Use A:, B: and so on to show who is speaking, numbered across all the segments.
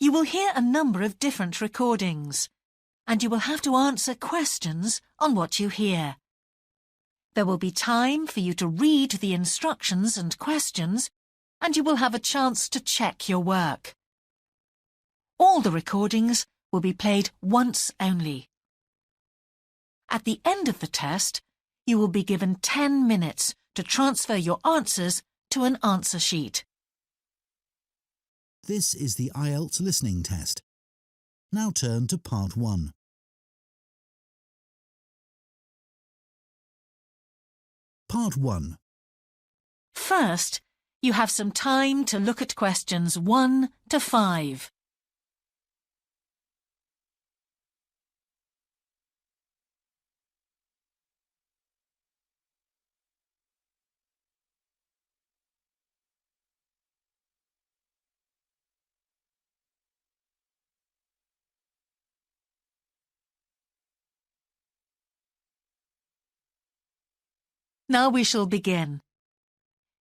A: You will hear a number of different recordings, and you will have to answer questions on what you hear. There will be time for you to read the instructions and questions, and you will have a chance to check your work. All the recordings will be played once only. At the end of the test, you will be given 10 minutes to transfer your answers to an answer sheet.
B: This is the IELTS listening test. Now turn to Part 1. Part 1.
A: First, you have some time to look at questions 1 to 5. Now we shall begin.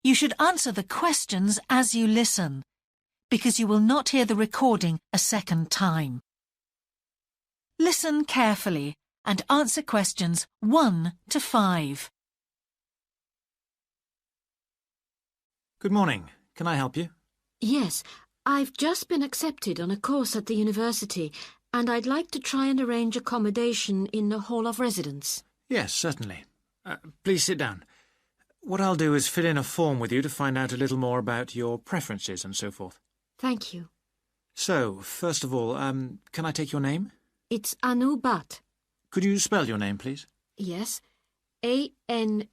A: You should answer the questions as you listen, because you will not hear the recording a second time. Listen carefully and answer questions 1 to 5.
C: Good morning. Can I help you?
D: Yes, I've just been accepted on a course at the university, and I'd like to try and arrange accommodation in a hall of residence.
C: Yes, certainly. Please sit down. What I'll do is fill in a form with you to find out a little more about your preferences and so forth.
D: Thank you.
C: So, first of all, can I take your name?
D: It's Anu Bhatt.
C: Could you spell your name, please?
D: Yes, ANUBHATT.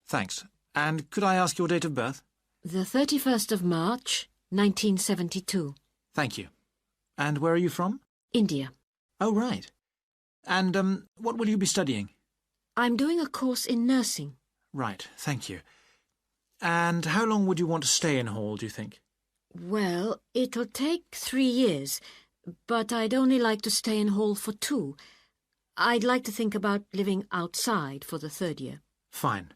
C: Thanks. And could I ask your date of birth?
D: The 31st of March, 1972.
C: Thank you. And where are you from?
D: India.
C: Oh, right. And what will you be studying?
D: I'm doing a course in nursing.
C: Right, thank you. And how long would you want to stay in hall, do you think?
D: Well, it'll take 3 years, but I'd only like to stay in hall for 2. I'd like to think about living outside for the 3rd year.
C: Fine.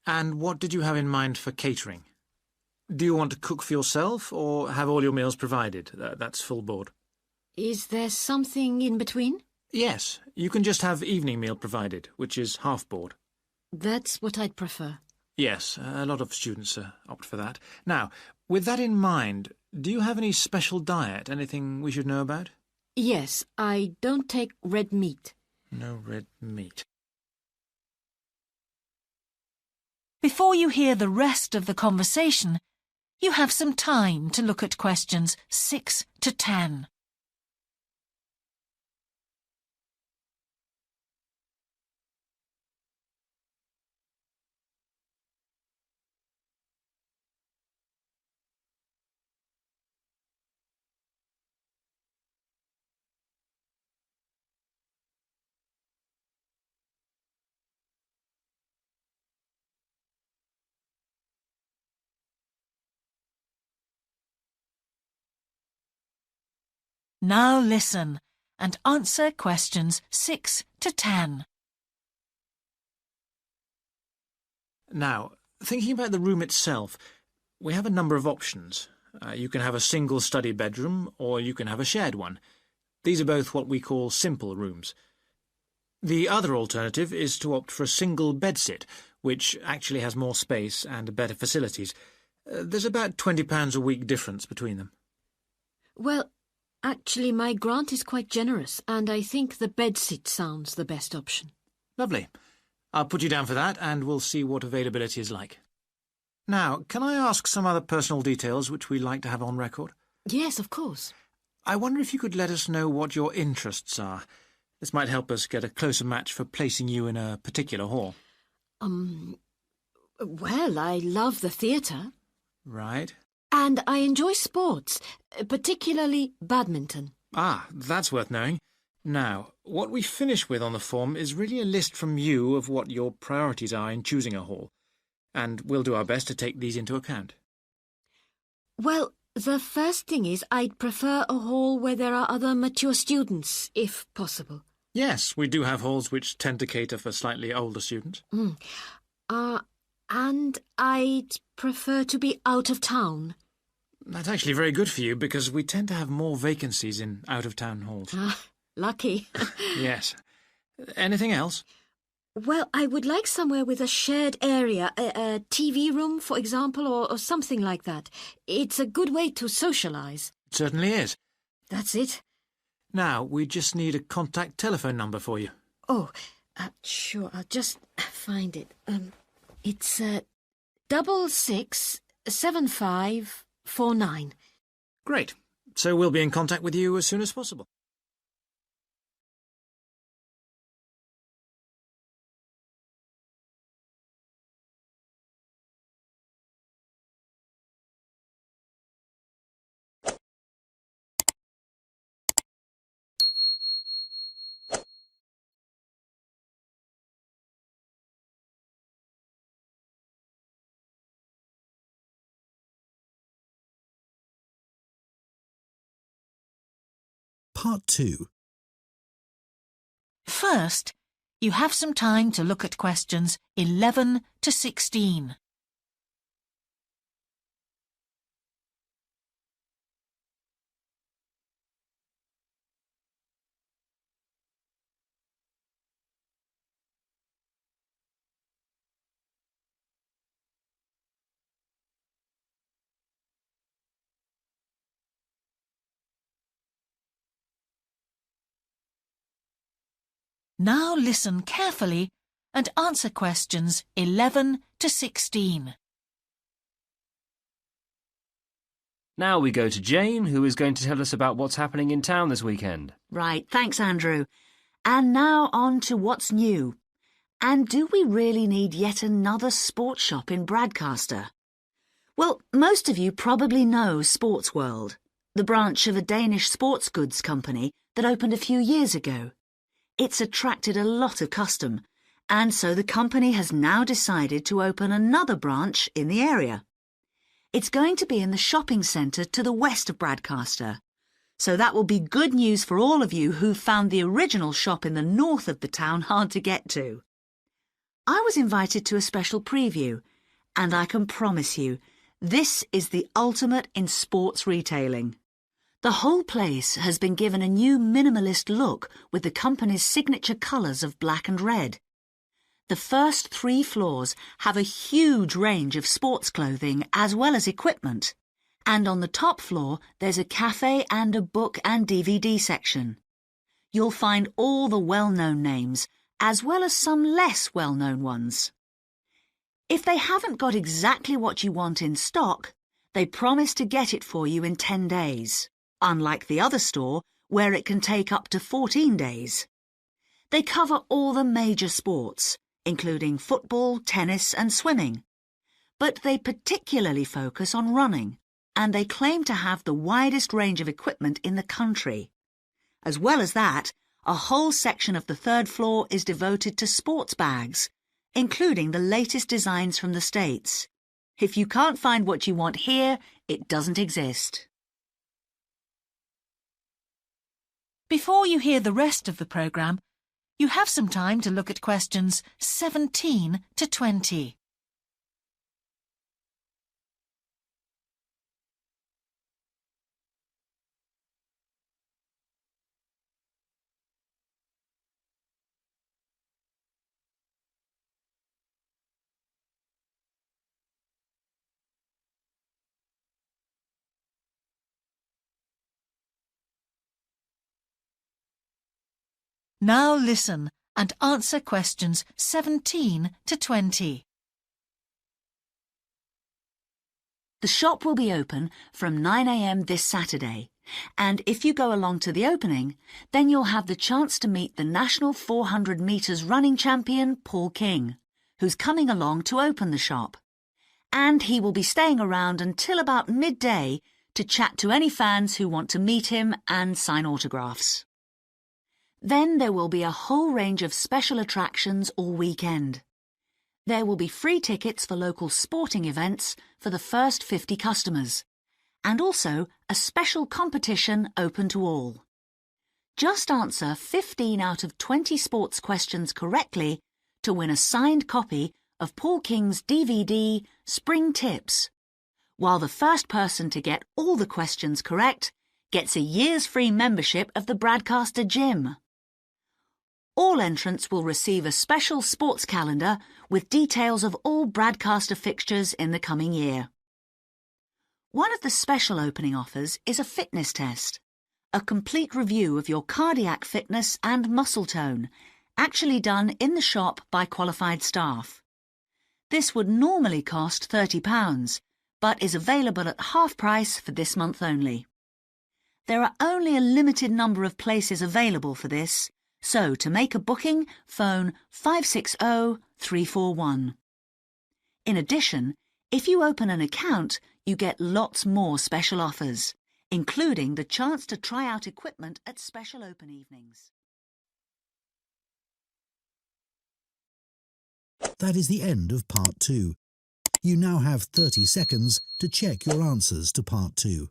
C: And what did you have in mind for catering? Do you want to cook for yourself or have all your meals provided? That's full board.
D: Is there something in between?
C: Yes, you can just have evening meal provided, which is half board.
D: That's what I'd prefer.
C: Yes, a lot of students opt for that. Now, with that in mind, do you have any special diet, anything we should know about?
D: Yes, I don't take red meat.
C: No red meat.
A: Before you hear the rest of the conversation, you have some time to look at questions 6 to 10. Now listen and answer questions 6 to 10.
C: Now, thinking about the room itself, we have a number of options. You can have a single study bedroom or you can have a shared one. These are both what we call simple rooms. The other alternative is to opt for a single bedsit, which actually has more space and better facilities. There's about £20 a week difference between them.
D: Well, actually my grant is quite generous, and I think the bedsit sounds the best option.
C: Lovely. I'll put you down for that and we'll see what availability is like. Now, can I ask some other personal details which we like to have on record?
D: Yes, of course.
C: I wonder if you could let us know what your interests are. This might help us get a closer match for placing you in a particular hall.
D: Well, I love the theatre.
C: Right.
D: And I enjoy sports, particularly badminton.
C: Ah, that's worth knowing. Now, what we finish with on the form is really a list from you of what your priorities are in choosing a hall, and we'll do our best to take these into account.
D: Well, the first thing is I'd prefer a hall where there are other mature students, if possible.
C: Yes, we do have halls which tend to cater for slightly older students.
D: And I'd prefer to be out of town.
C: That's actually very good for you because we tend to have more vacancies in out-of-town halls.
D: Lucky.
C: Yes. Anything else?
D: Well, I would like somewhere with a shared area, a TV room, for example, or something like that. It's a good way to socialise.
C: It certainly is.
D: That's it.
C: Now, we just need a contact telephone number for you.
D: Oh, sure, I'll just find it. It's 667549.
C: Great. So we'll be in contact with you as soon as possible.
B: Part 2.
A: First, you have some time to look at questions 11 to 16. Now listen carefully and answer questions 11 to 16.
E: Now we go to Jane, who is going to tell us about what's happening in town this weekend.
F: Right, thanks, Andrew. And now on to what's new. And do we really need yet another sports shop in Bradcaster? Well, most of you probably know Sports World, the branch of a Danish sports goods company that opened a few years ago. It's attracted a lot of custom, and so the company has now decided to open another branch in the area. It's going to be in the shopping centre to the west of Bradcaster, so that will be good news for all of you who found the original shop in the north of the town hard to get to. I was invited to a special preview, and I can promise you, this is the ultimate in sports retailing. The whole place has been given a new minimalist look with the company's signature colours of black and red. The first 3 floors have a huge range of sports clothing as well as equipment. And on the top floor, there's a cafe and a book and DVD section. You'll find all the well-known names, as well as some less well-known ones. If they haven't got exactly what you want in stock, they promise to get it for you in 10 days. Unlike the other store, where it can take up to 14 days. They cover all the major sports, including football, tennis and swimming. But they particularly focus on running, and they claim to have the widest range of equipment in the country. As well as that, a whole section of the 3rd floor is devoted to sports bags, including the latest designs from the States. If you can't find what you want here, it doesn't exist.
A: Before you hear the rest of the programme, you have some time to look at questions 17 to 20. Now listen and answer questions 17 to 20.
F: The shop will be open from 9 a.m. this Saturday, and if you go along to the opening, then you'll have the chance to meet the national 400 metres running champion, Paul King, who's coming along to open the shop. And he will be staying around until about midday to chat to any fans who want to meet him and sign autographs. Then there will be a whole range of special attractions all weekend. There will be free tickets for local sporting events for the first 50 customers, and also a special competition open to all. Just answer 15 out of 20 sports questions correctly to win a signed copy of Paul King's DVD Spring Tips, while the first person to get all the questions correct gets a year's free membership of the Bradcaster Gym. All entrants will receive a special sports calendar with details of all Bradcaster fixtures in the coming year. One of the special opening offers is a fitness test, a complete review of your cardiac fitness and muscle tone, actually done in the shop by qualified staff. This would normally cost £30, but is available at half price for this month only. There are only a limited number of places available for this, so to make a booking, phone 560 341. In addition, if you open an account, you get lots more special offers, including the chance to try out equipment at special open evenings.
B: That is the end of Part 2. You now have 30 seconds to check your answers to Part 2.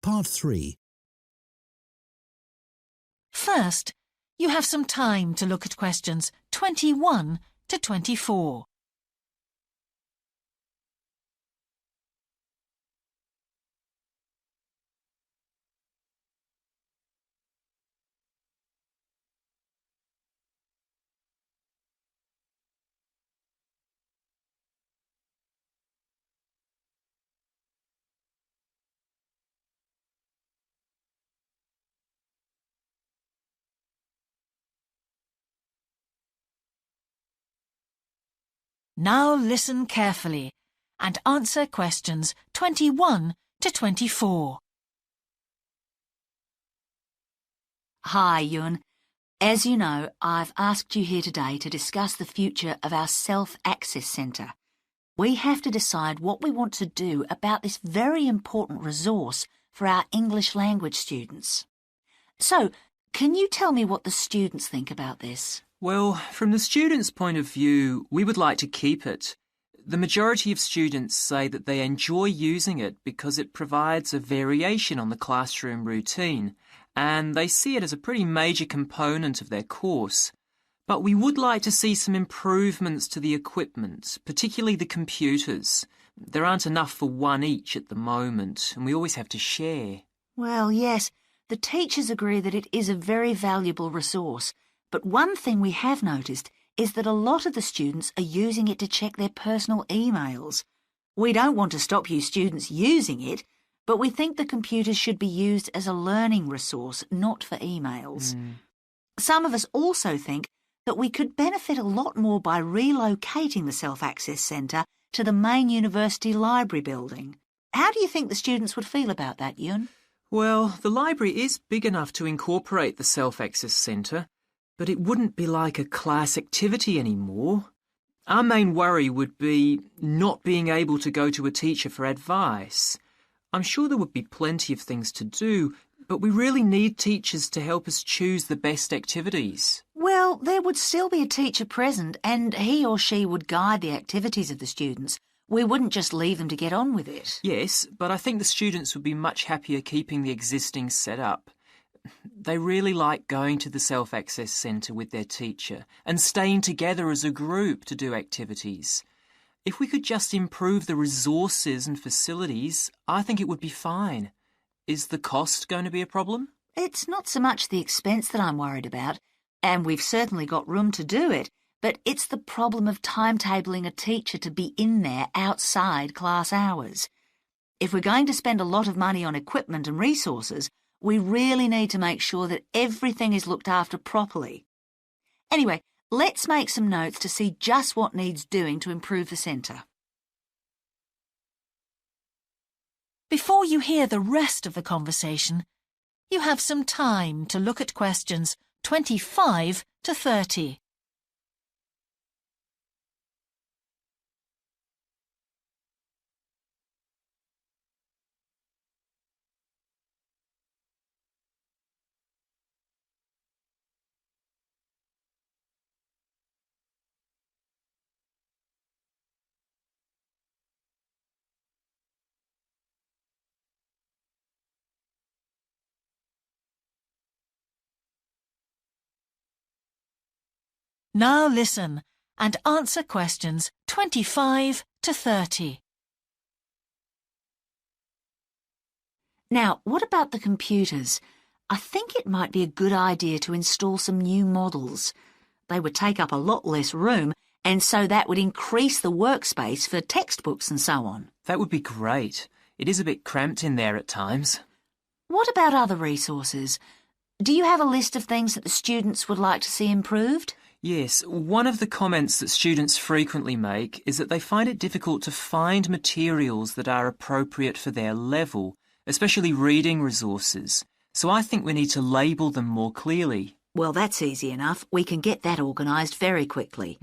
B: Part 3.
A: First, you have some time to look at questions 21 to 24. Now listen carefully and answer questions 21 to 24.
F: Hi, Ewan. As you know, I've asked you here today to discuss the future of our Self-Access Centre. We have to decide what we want to do about this very important resource for our English language students. So, can you tell me what the students think about this?
G: Well, from the students' point of view, we would like to keep it. The majority of students say that they enjoy using it because it provides a variation on the classroom routine, and they see it as a pretty major component of their course. But we would like to see some improvements to the equipment, particularly the computers. There aren't enough for one each at the moment, and we always have to share.
F: Well, yes, the teachers agree that it is a very valuable resource. But one thing we have noticed is that a lot of the students are using it to check their personal emails. We don't want to stop you students using it, but we think the computers should be used as a learning resource, not for emails. Some of us also think that we could benefit a lot more by relocating the Self-Access Centre to the main university library building. How do you think the students would feel about that, Ewan?
G: Well, the library is big enough to incorporate the Self-Access Centre, but it wouldn't be like a class activity anymore. Our main worry would be not being able to go to a teacher for advice. I'm sure there would be plenty of things to do, but we really need teachers to help us choose the best activities.
F: Well, there would still be a teacher present and he or she would guide the activities of the students. We wouldn't just leave them to get on with it.
G: Yes, but I think the students would be much happier keeping the existing setup. They really like going to the Self-Access Centre with their teacher and staying together as a group to do activities. If we could just improve the resources and facilities, I think it would be fine. Is the cost going to be a problem?
F: It's not so much the expense that I'm worried about, and we've certainly got room to do it, but it's the problem of timetabling a teacher to be in there outside class hours. If we're going to spend a lot of money on equipment and resources, we really need to make sure that everything is looked after properly. Anyway, let's make some notes to see just what needs doing to improve the centre.
A: Before you hear the rest of the conversation, you have some time to look at questions 25 to 30. Now listen and answer questions 25 to 30.
F: Now, what about the computers? I think it might be a good idea to install some new models. They would take up a lot less room, and so that would increase the workspace for textbooks and so on.
G: That would be great. It is a bit cramped in there at times.
F: What about other resources? Do you have a list of things that the students would like to see improved?
G: Yes, one of the comments that students frequently make is that they find it difficult to find materials that are appropriate for their level, especially reading resources. So I think we need to label them more clearly.
F: Well, that's easy enough. We can get that organised very quickly.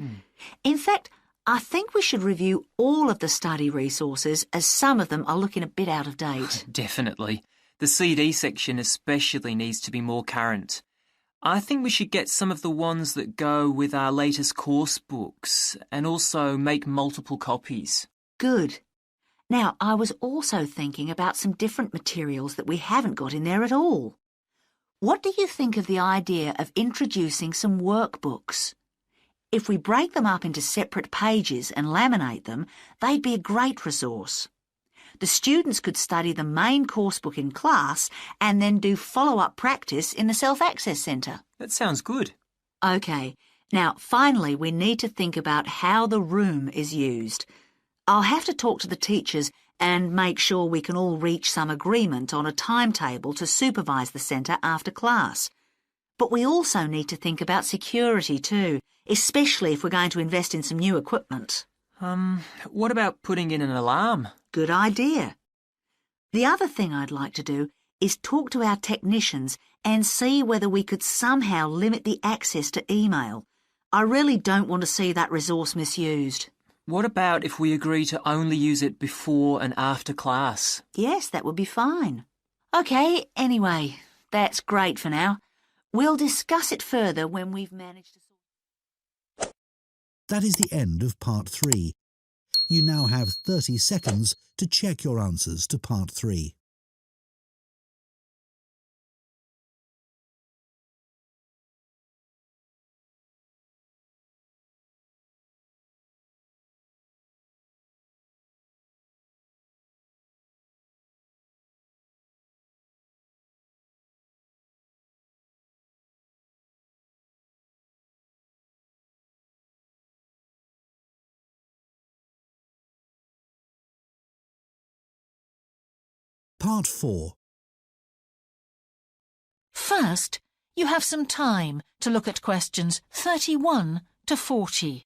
F: In fact, I think we should review all of the study resources, as some of them are looking a bit out of date.
G: Definitely. The CD section especially needs to be more current. I think we should get some of the ones that go with our latest course books and also make multiple copies.
F: Good. Now, I was also thinking about some different materials that we haven't got in there at all. What do you think of the idea of introducing some workbooks? If we break them up into separate pages and laminate them, they'd be a great resource. The students could study the main course book in class and then do follow-up practice in the Self-Access Centre.
G: That sounds good.
F: OK. Now, finally, we need to think about how the room is used. I'll have to talk to the teachers and make sure we can all reach some agreement on a timetable to supervise the centre after class. But we also need to think about security too, especially if we're going to invest in some new equipment.
G: What about putting in an alarm?
F: Good idea. The other thing I'd like to do is talk to our technicians and see whether we could somehow limit the access to email. I really don't want to see that resource misused.
G: What about if we agree to only use it before and after class?
F: Yes, that would be fine. OK, anyway, that's great for now. We'll discuss it further when we've managed to...
B: That is the end of Part 3. You now have 30 seconds to check your answers to Part 3. Part 4.
A: First, you have some time to look at questions 31 to 40.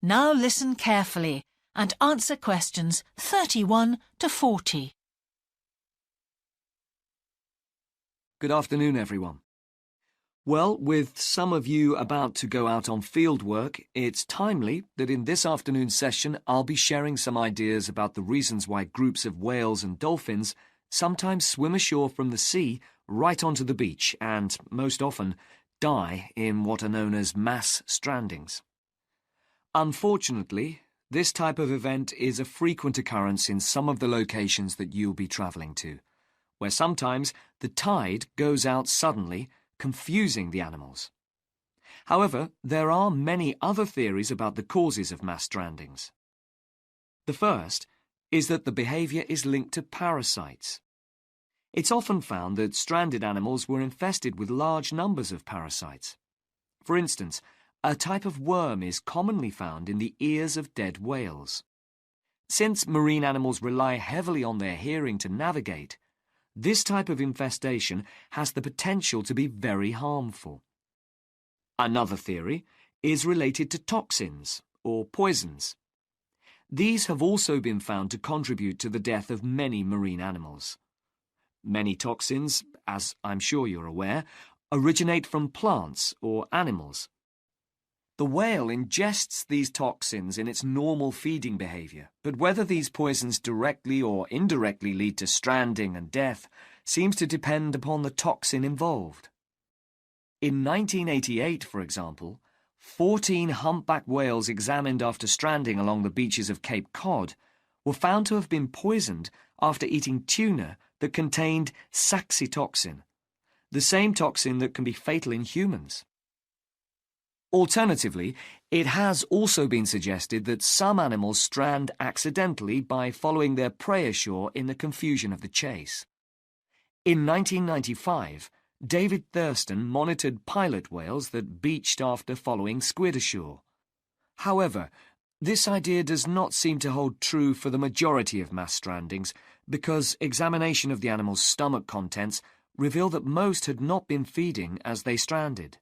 A: Now listen carefully and answer questions 31 to 40.
H: Good afternoon, everyone. Well, with some of you about to go out on field work, it's timely that in this afternoon's session I'll be sharing some ideas about the reasons why groups of whales and dolphins sometimes swim ashore from the sea right onto the beach and, most often, die in what are known as mass strandings. Unfortunately, this type of event is a frequent occurrence in some of the locations that you'll be travelling to, where sometimes the tide goes out suddenly, confusing the animals. However, there are many other theories about the causes of mass strandings. The first is that the behaviour is linked to parasites. It's often found that stranded animals were infested with large numbers of parasites. For instance, a type of worm is commonly found in the ears of dead whales. Since marine animals rely heavily on their hearing to navigate, This type of infestation has the potential to be very harmful. Another theory is related to toxins or poisons. These have also been found to contribute to the death of many marine animals. Many toxins, as I'm sure you're aware, originate from plants or animals. The whale ingests these toxins in its normal feeding behaviour, but whether these poisons directly or indirectly lead to stranding and death seems to depend upon the toxin involved. In 1988, for example, 14 humpback whales examined after stranding along the beaches of Cape Cod were found to have been poisoned after eating tuna that contained saxitoxin, the same toxin that can be fatal in humans. Alternatively, it has also been suggested that some animals strand accidentally by following their prey ashore in the confusion of the chase. In 1995, David Thurston monitored pilot whales that beached after following squid ashore. However, this idea does not seem to hold true for the majority of mass strandings because examination of the animal's stomach contents revealed that most had not been feeding as they stranded.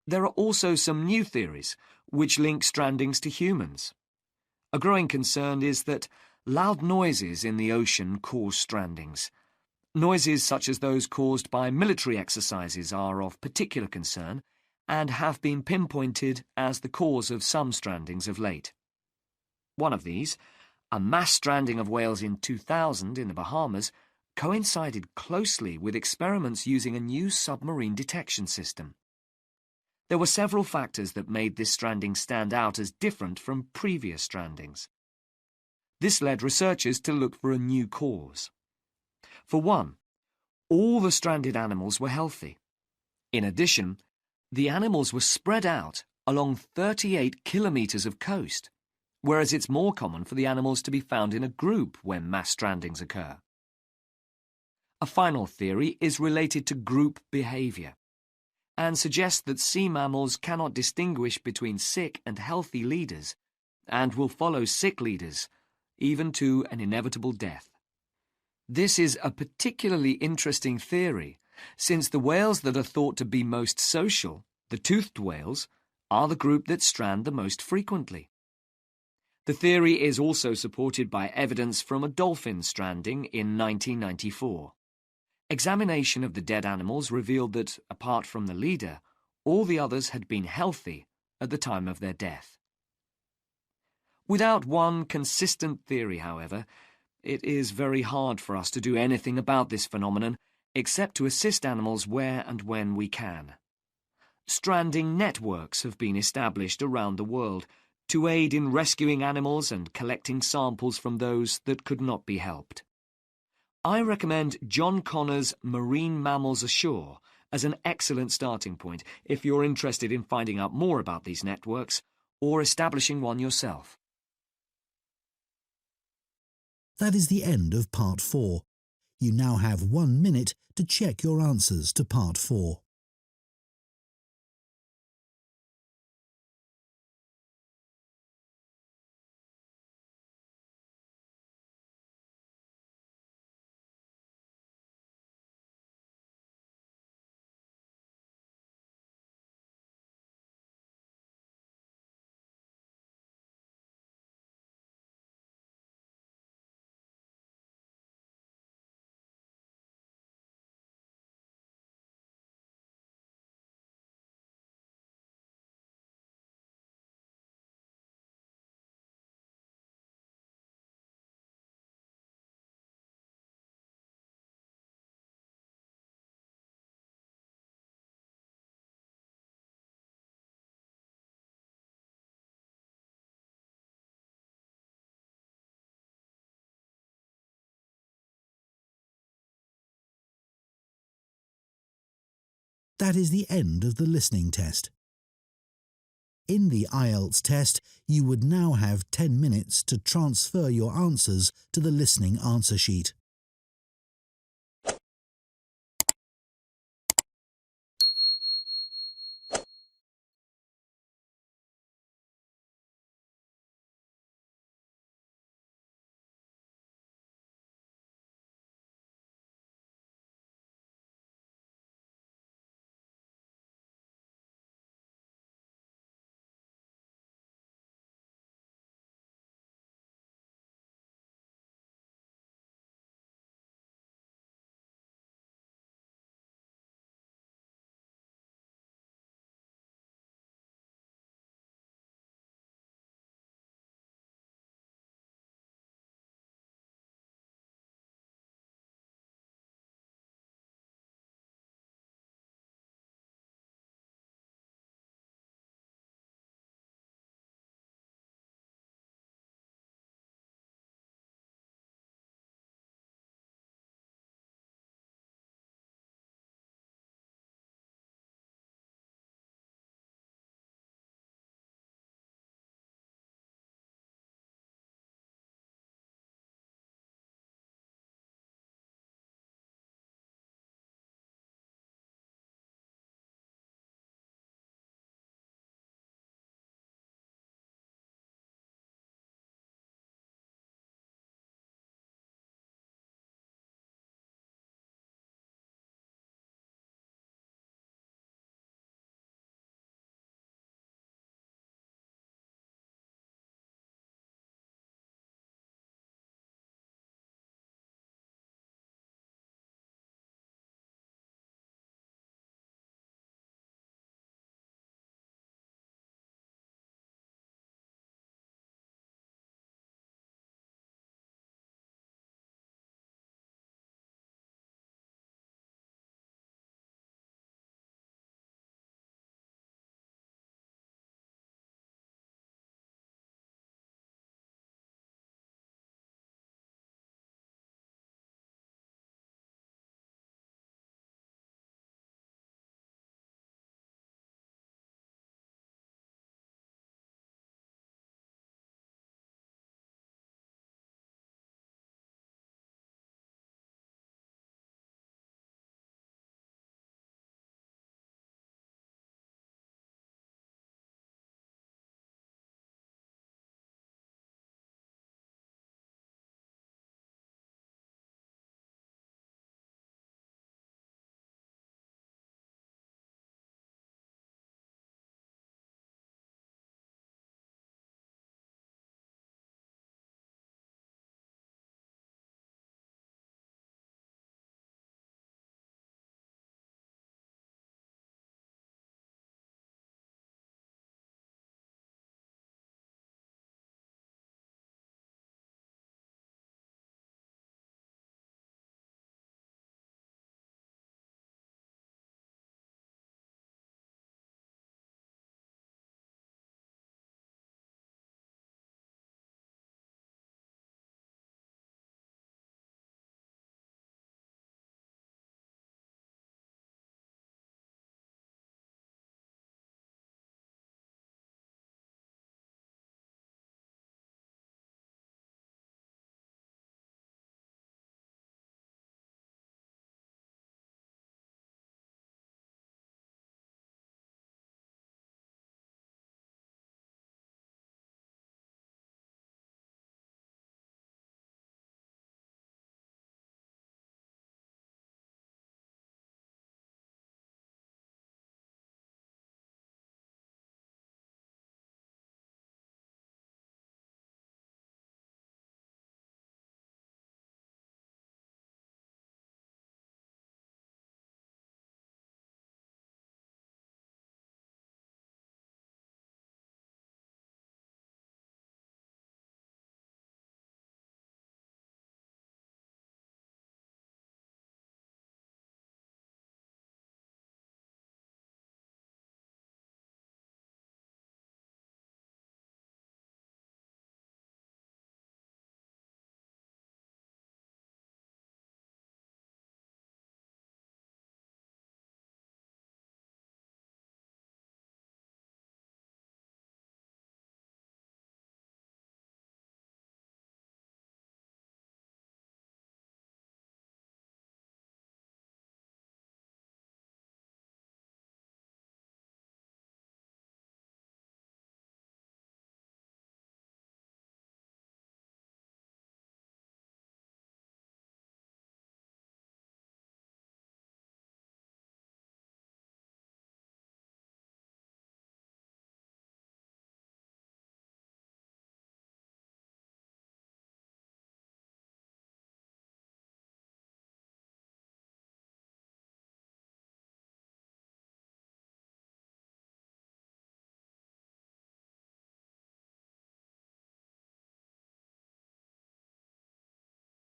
H: There are also some new theories which link strandings to humans. A growing concern is that loud noises in the ocean cause strandings. Noises such as those caused by military exercises are of particular concern and have been pinpointed as the cause of some strandings of late. One of these, a mass stranding of whales in 2000 in the Bahamas, coincided closely with experiments using a new submarine detection system. There were several factors that made this stranding stand out as different from previous strandings. This led researchers to look for a new cause. For one, all the stranded animals were healthy. In addition, the animals were spread out along 38 kilometres of coast, whereas it's more common for the animals to be found in a group when mass strandings occur. A final theory is related to group behaviour, and suggests that sea mammals cannot distinguish between sick and healthy leaders, and will follow sick leaders, even to an inevitable death. This is a particularly interesting theory, since the whales that are thought to be most social, the toothed whales, are the group that strand the most frequently. The theory is also supported by evidence from a dolphin stranding in 1994. Examination of the dead animals revealed that, apart from the leader, all the others had been healthy at the time of their death. Without one consistent theory, however, it is very hard for us to do anything about this phenomenon except to assist animals where and when we can. Stranding networks have been established around the world to aid in rescuing animals and collecting samples from those that could not be helped. I recommend John Connor's Marine Mammals Ashore as an excellent starting point if you're interested in finding out more about these networks or establishing one yourself.
B: That is the end of Part 4. You now have 1 minute to check your answers to Part 4. That is the end of the listening test. In the IELTS test, you would now have 10 minutes to transfer your answers to the listening answer sheet.